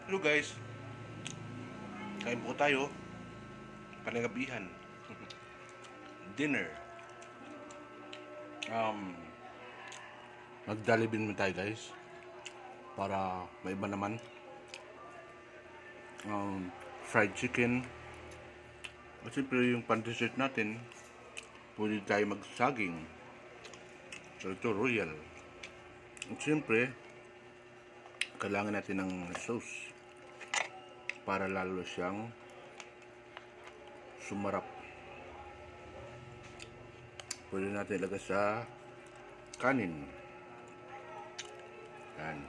Hello guys, kain po tayo, panagabihan, dinner. Mag-Jollibee naman tayo guys, para may iba naman. Fried chicken. At siyempre yung pan-dessert natin, pwede tayo magsaging. So ito royal. At siyempre, kailangan natin ng sauce para lalo siyang sumarap. Pwede natin ilagay sa kanin. Yan.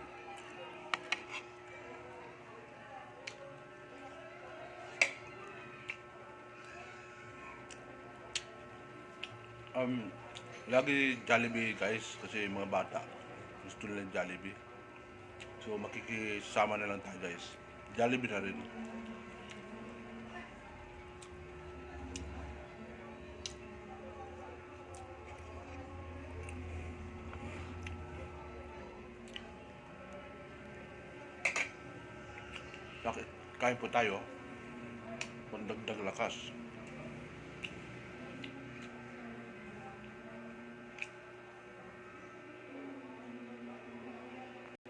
Lagi Jollibee guys kasi mga bata gusto nila Jollibee. So makikisama na lang tayo guys. Jollibee na rin. Bakit? Kain po tayo. Pandagdag lakas.